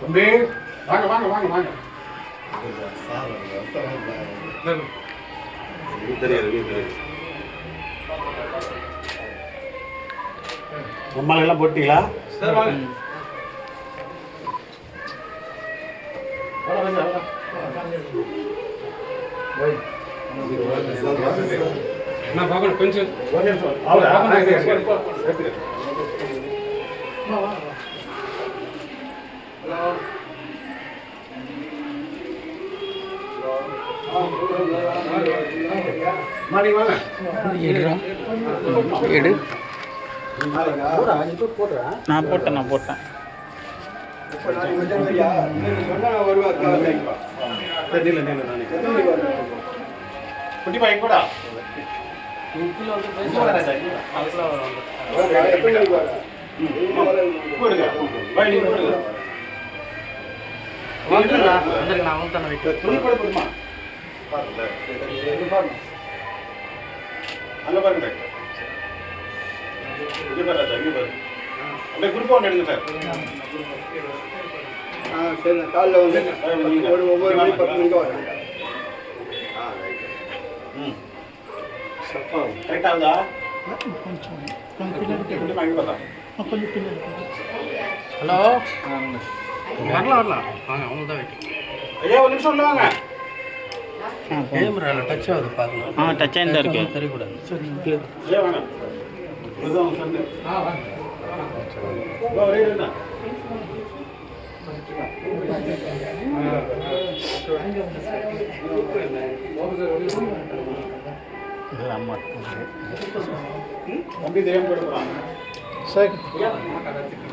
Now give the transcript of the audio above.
தம்பி வாங்க வாங்க வாங்க வாங்க. அம்மா எல்லாம் போட்டீங்களா? சார் வாங்க. நான் பார்க்கணும் கொஞ்சம் எடு. நான் போட்டேன் குட்டி பையன் கூட அங்க பாருங்க அப்படியே குரூப் ஒன்று எடுங்க சார். சரி காலைல வந்து ஒரு 9 மணி 10 மணிக்கு வரேன். கரெக்டாக இருந்தா ஹலோ வரலாம் வாங்க அவங்க தான் வெயிட். ஐயா ஒரு நிமிஷம் உள்ள வாங்க. கேமராவில் டச் ஆகுது பார்க்கலாம். டச் ஆகிட்டு இருக்கு தெரியக்கூடாது. ஐயா வாங்க. இதுதான் சொன்னேன். வாங்க. ஒரே இருந்தா தம்பி தெரியாம போயிட்டு போறாங்க. சரி